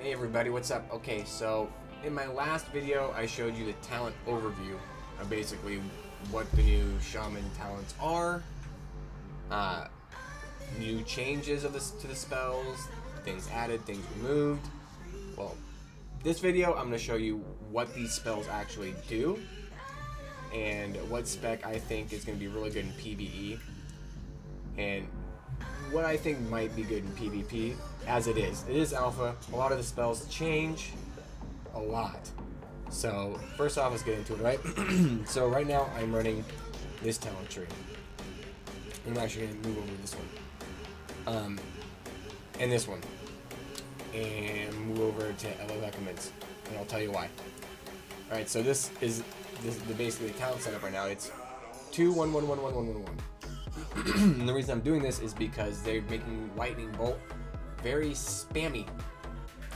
Hey everybody, what's up? Okay, so in my last video I showed you the talent overview of basically what the new Shaman talents are, new changes of to the spells, things added, things removed. Well, this video I'm going to show you what these spells actually do and what spec I think is going to be really good in PvE and what I think might be good in PvP, as it is. It is alpha. A lot of the spells change a lot. So first off, let's get into it, right? So right now I'm running this talent tree. I'm actually going to move over to this one. And this one. And move over to Elementalqt. And I'll tell you why. Alright, so this is basically the talent setup right now. It's 2 1 1 1 1 1 1 1. And the reason I'm doing this is because they're making Lightning Bolt very spammy,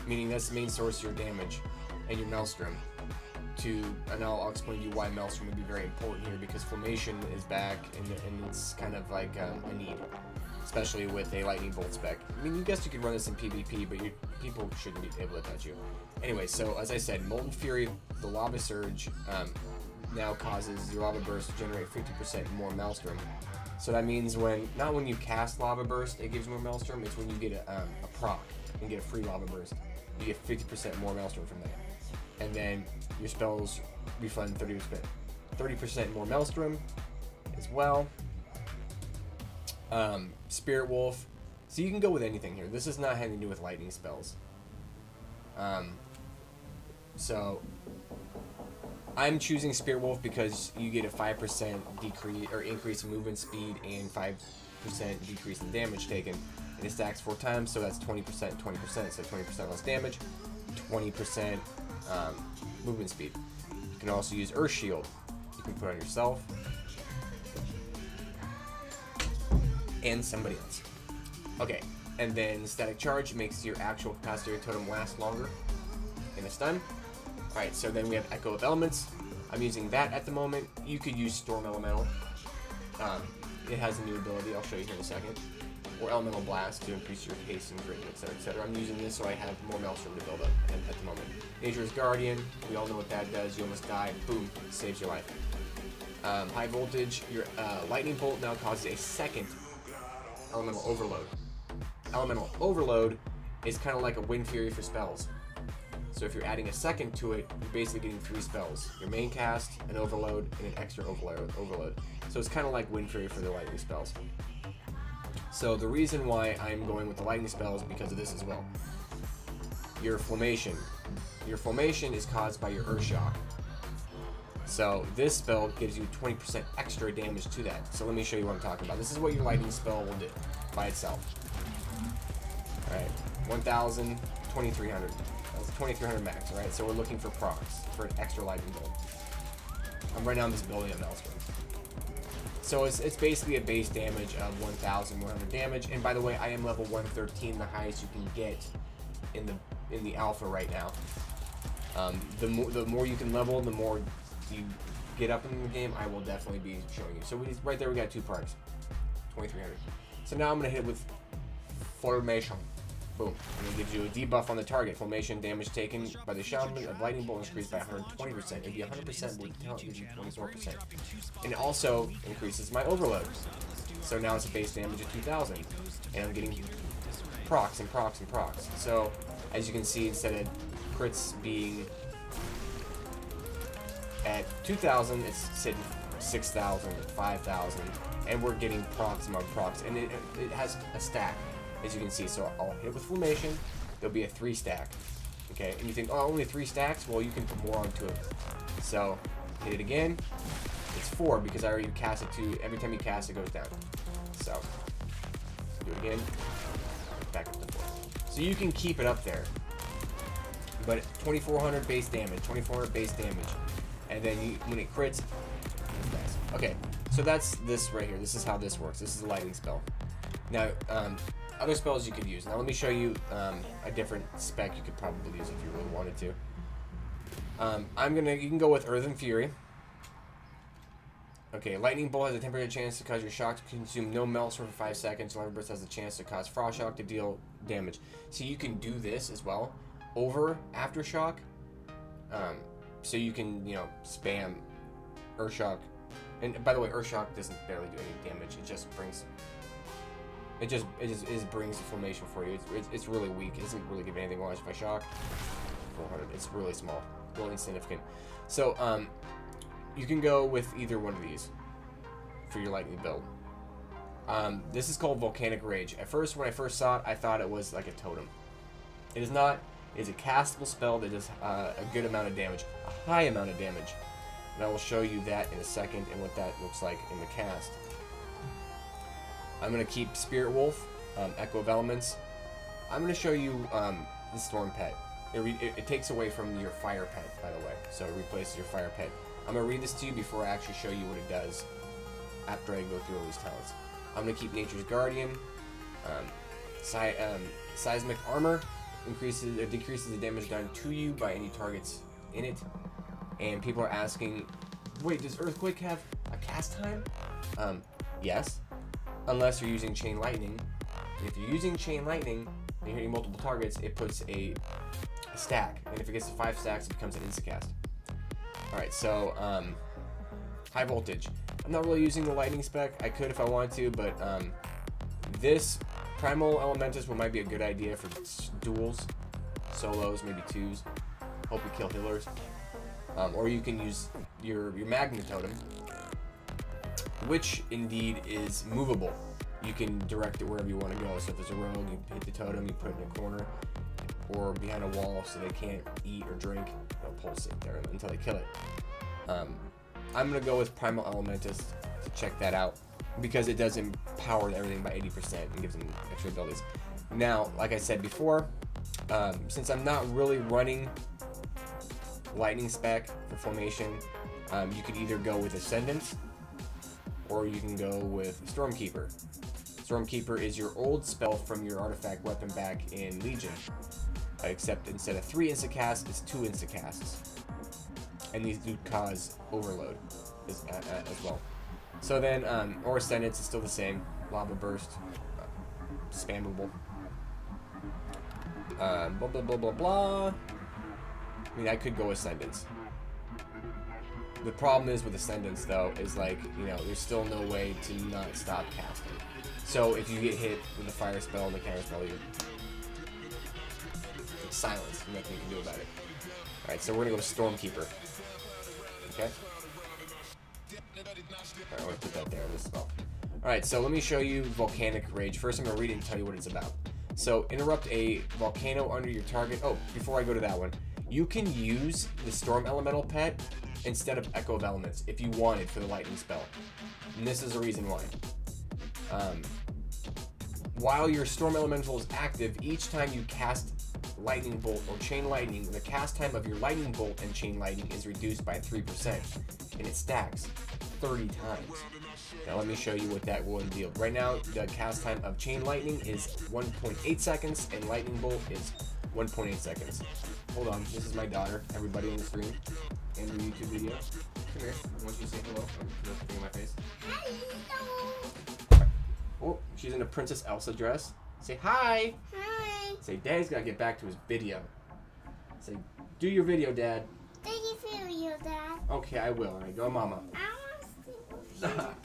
meaning that's the main source of your damage and your Maelstrom. And I'll explain to you why Maelstrom would be very important here, because Formation is back and it's kind of like a need, especially with a Lightning Bolt spec. I mean, you guess you could run this in PvP, but people shouldn't be able to touch you. Anyway, so as I said, Molten Fury, the Lava Surge, now causes your Lava Burst to generate 50% more Maelstrom. So that means not when you cast Lava Burst, it gives more Maelstrom, it's when you get a proc and get a free Lava Burst. You get 50% more Maelstrom from that. And then your spells refund 30% more Maelstrom as well. Spirit Wolf. So you can go with anything here. This is not having to do with lightning spells. So I'm choosing Spirit Wolf because you get a 5% decrease or increase in movement speed and 5% decrease in damage taken, and it stacks 4 times, so that's 20%, 20%, so 20% less damage, 20% movement speed. You can also use Earth Shield. You can put on yourself and somebody else. Okay, and then Static Charge makes your actual capacitor totem last longer in a stun. Alright, so then we have Echo of Elements. I'm using that at the moment. You could use Storm Elemental. It has a new ability, I'll show you here in a second. Or Elemental Blast to increase your haste and grit, etc., etc. I'm using this so I have more Maelstrom to build up at the moment. Nature's Guardian, we all know what that does. You almost die, boom, saves your life. High Voltage, your Lightning Bolt now causes a second Elemental Overload. Elemental Overload is kind of like a Wind Fury for spells. So if you're adding a second to it, you're basically getting 3 spells. Your main cast, an overload, and an extra overload. So it's kind of like Wind Fury for the lightning spells. So the reason why I'm going with the lightning spell is because of this as well. Your Formation. Your Formation is caused by your Earth Shock. So this spell gives you 20% extra damage to that. So let me show you what I'm talking about. This is what your lightning spell will do by itself. Alright, 1,000, 2,300. That's 2,300 max, right? So we're looking for procs for an extra lightning bolt. I'm right now just building a Maelstrom. So it's basically a base damage of 1,100 damage. And by the way, I am level 113, the highest you can get in the alpha right now. The more you can level, the more you get up in the game. I will definitely be showing you. So right there we got 2 procs, 2,300. So now I'm gonna hit it with Formation. Boom. And it gives you a debuff on the target. Formation damage taken by the Shaman of Lightning Bolt increased by 120%. It'd be 100%, but the talent gives you 24%. And it also increases my overload. So now it's a base damage of 2,000. And I'm getting procs and procs and procs. So, as you can see, instead of crits being at 2,000, it's sitting 6,000, 5,000. And we're getting procs among procs. And it has a stack, as you can see. So I'll hit with Formation, there'll be a 3 stack. Okay, and you think, oh, only 3 stacks? Well, you can put more onto it. So, hit it again, it's 4 because I already cast it to, every time you cast it goes down. So, do it again, back up to 4. So you can keep it up there. But 2,400 base damage, 2,400 base damage. And then when it crits, it's nice. Okay, so that's this right here. This is how this works. This is a lightning spell. Now, other spells you could use. Now let me show you a different spec you could probably use if you really wanted to. You can go with Earth and Fury. Okay, Lightning Bolt has a temporary chance to cause your shock to consume no Maelstrom for 5 seconds. Lava Burst has a chance to cause Frost Shock to deal damage. So you can do this as well. over Aftershock, so you can, you know, spam Earthshock. And by the way, Earthshock doesn't barely do any damage. It just brings inflammation for you. It's really weak. It doesn't really give anything. Watch if I shock 400. It's really small, really insignificant. So you can go with either one of these for your lightning build. This is called Volcanic Rage. At first, when I first saw it, I thought it was like a totem. It is not. It is a castable spell that does a good amount of damage, a high amount of damage. And I will show you that in a second and what that looks like in the cast. I'm going to keep Spirit Wolf, Echo of Elements. I'm going to show you the Storm Pet. It takes away from your Fire Pet, by the way, so it replaces your Fire Pet. I'm going to read this to you before I actually show you what it does after I go through all these talents. I'm going to keep Nature's Guardian. Seismic Armor increases or decreases the damage done to you by any targets in it. And people are asking, wait, does Earthquake have a cast time? Yes, unless you're using Chain Lightning. And if you're using Chain Lightning and you're hitting multiple targets, it puts a stack. And if it gets to 5 stacks, it becomes an instacast. Alright, so High Voltage. I'm not really using the Lightning spec. I could if I wanted to, but this Primal Elementus might be a good idea for duels, solos, maybe 2s. Hope you kill healers. Or you can use your Magnet Totem, which indeed is movable. You can direct it wherever you want to go. So if there's a rogue, you hit the totem, you put it in a corner, or behind a wall so they can't eat or drink. They'll pulse it there until they kill it. I'm going to go with Primal Elementus to check that out, because it does empower everything by 80% and gives them extra abilities. Now, like I said before, since I'm not really running Lightning spec for formation, you could either go with Ascendance or you can go with Stormkeeper. Stormkeeper is your old spell from your artifact weapon back in Legion, except instead of 3 instacasts, it's 2 instacasts, and these do cause overload as well. So then, or Ascendance is still the same, Lava Burst, spammable. Blah blah blah blah blah. I mean, I could go Ascendance. The problem is with Ascendance, though, is like, you know, there's still no way to not stop casting. So if you get hit with a fire spell and the counter spell, you're silenced. There's nothing you can do about it. Alright, so we're gonna go with Stormkeeper. Okay? Alright, I'm gonna put that there in this spell. Alright, so let me show you Volcanic Rage. First, I'm gonna read it and tell you what it's about. So, interrupt a volcano under your target. Oh, before I go to that one, you can use the Storm Elemental pet instead of Echo of Elements if you wanted for the lightning spell. And this is the reason why. While your Storm Elemental is active, each time you cast Lightning Bolt or Chain Lightning, the cast time of your Lightning Bolt and Chain Lightning is reduced by 3%, and it stacks 30 times. Now let me show you what that will entail. Right now, the cast time of Chain Lightning is 1.8 seconds, and Lightning Bolt is 1.8 seconds. Hold on, this is my daughter, everybody on the screen, and the YouTube video. Come here, I want you to say hello. I'm putting in my face. Hello. Oh, she's in a Princess Elsa dress. Say hi. Hi. Say, Daddy's gotta get back to his video. Say, do your video, Dad. Do your video, Dad. Okay, I will. All right, go, Mama.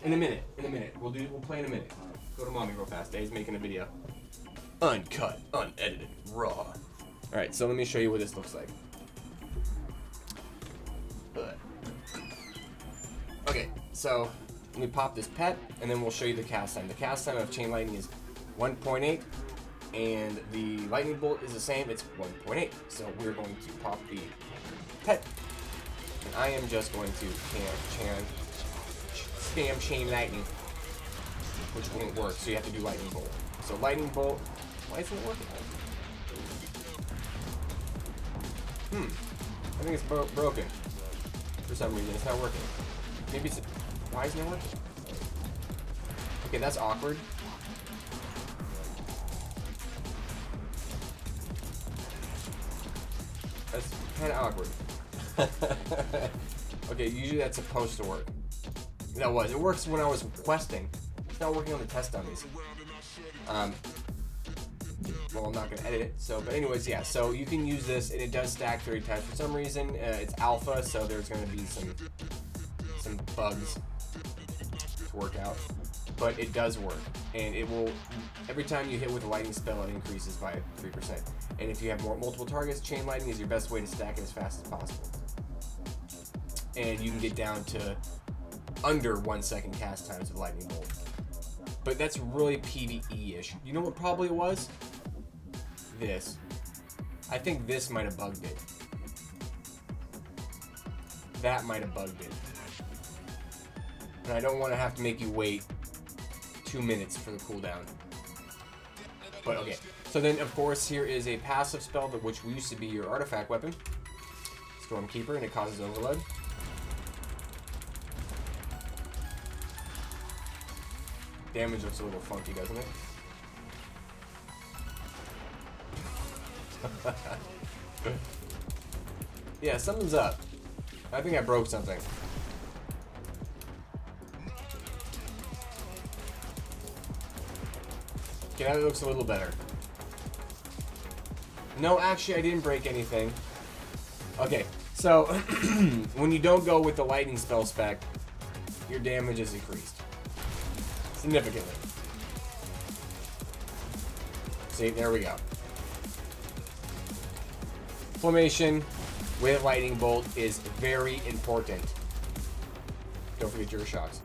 In a minute. We'll play in a minute. Go to Mommy real fast. Daddy's making a video. Uncut, unedited, raw. All right, so let me show you what this looks like. Okay, so let me pop this pet, and then we'll show you the cast time. The cast time of Chain Lightning is 1.8, and the Lightning Bolt is the same. It's 1.8. So we're going to pop the pet, and I am just going to spam Chain Lightning, which won't work. So you have to do Lightning Bolt. So Lightning Bolt. Why isn't it working? I think it's broken for some reason. It's not working. Maybe it's. Why isn't it working? Okay, that's awkward. That's kind of awkward. Okay, usually that's supposed to work. That was. It works when I was questing. It's not working on the test dummies. Well, I'm not going to edit it. So, but anyways, yeah. So you can use this, and it does stack 30 times. For some reason, it's alpha, so there's going to be some bugs to work out. But it does work, and it will, every time you hit with a lightning spell, it increases by 3%. And if you have multiple targets, chain lightning is your best way to stack it as fast as possible. And you can get down to under 1 second cast times of lightning bolt. But that's really PvE-ish. You know what probably it was? This. I think this might have bugged it. That might have bugged it. And I don't want to have to make you wait 2 minutes for the cooldown. But okay. So then, of course, here is a passive spell, which used to be your artifact weapon. Stormkeeper, and it causes overload. Damage looks a little funky, doesn't it? Yeah, something's up. I think I broke something. Okay, that looks a little better. No, actually, I didn't break anything. Okay, so when you don't go with the lightning spell spec, your damage is increased significantly. See, there we go. Formation with lightning bolt is very important. Don't forget your shocks.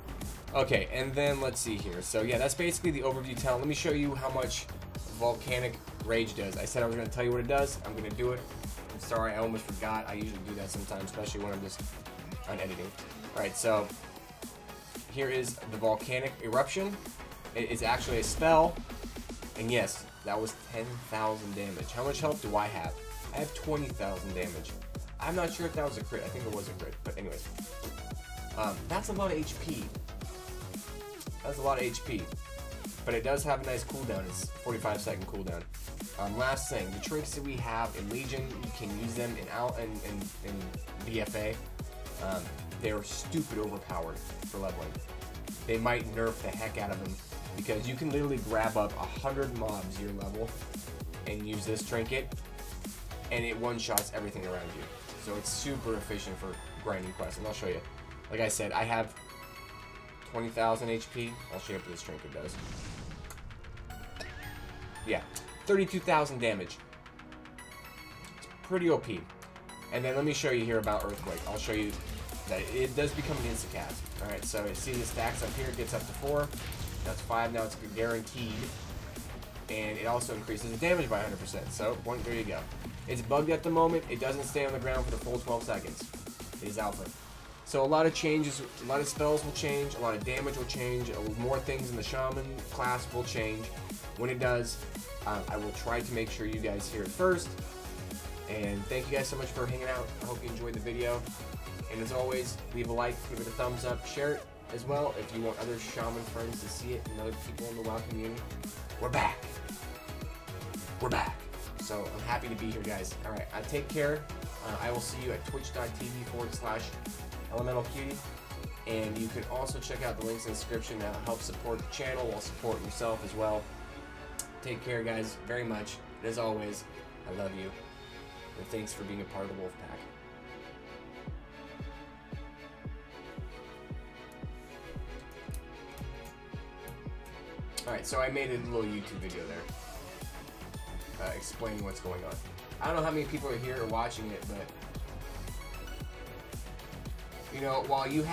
Okay, and then let's see here. So yeah, that's basically the overview tell. Let me show you how much volcanic rage does. I said I was going to tell you what it does. I'm going to do it. I'm sorry, I almost forgot. I usually do that sometimes, especially when I'm just on editing. Alright, so here is the volcanic eruption. It's actually a spell. And yes, that was 10,000 damage. How much health do I have? I have 20,000 damage. I'm not sure if that was a crit. I think it was a crit. But anyways. That's a lot of HP. That's a lot of HP. But it does have a nice cooldown. It's 45-second cooldown. Last thing, the trinkets that we have in Legion, you can use them in BFA. They're stupid overpowered for leveling. They might nerf the heck out of them because you can literally grab up 100 mobs your level and use this trinket, and it one-shots everything around you. So it's super efficient for grinding quests, and I'll show you. Like I said, I have 20,000 HP. I'll show you what this trinket does. Yeah, 32,000 damage. It's pretty OP. And then let me show you here about Earthquake. I'll show you that it does become an instacast. Alright, so you see it stacks up here, it gets up to 4. That's 5, now it's guaranteed. And it also increases the damage by 100%. So, there you go. It's bugged at the moment. It doesn't stay on the ground for the full 12 seconds. It is alpha. So a lot of changes, a lot of spells will change, a lot of damage will change, more things in the Shaman class will change. When it does, I will try to make sure you guys hear it first. And thank you guys so much for hanging out. I hope you enjoyed the video. And as always, leave a like, give it a thumbs up, share it as well if you want other Shaman friends to see it and other people in the WoW community. We're back. We're back. So I'm happy to be here, guys. Alright, take care. I will see you at twitch.tv/Elementalqt. And you can also check out the links in the description that help support the channel while supporting yourself as well. Take care, guys, very much. And as always, I love you. And thanks for being a part of the Wolfpack. Alright, so I made a little YouTube video there. Explaining what's going on. I don't know how many people are here or watching it, but you know, while you have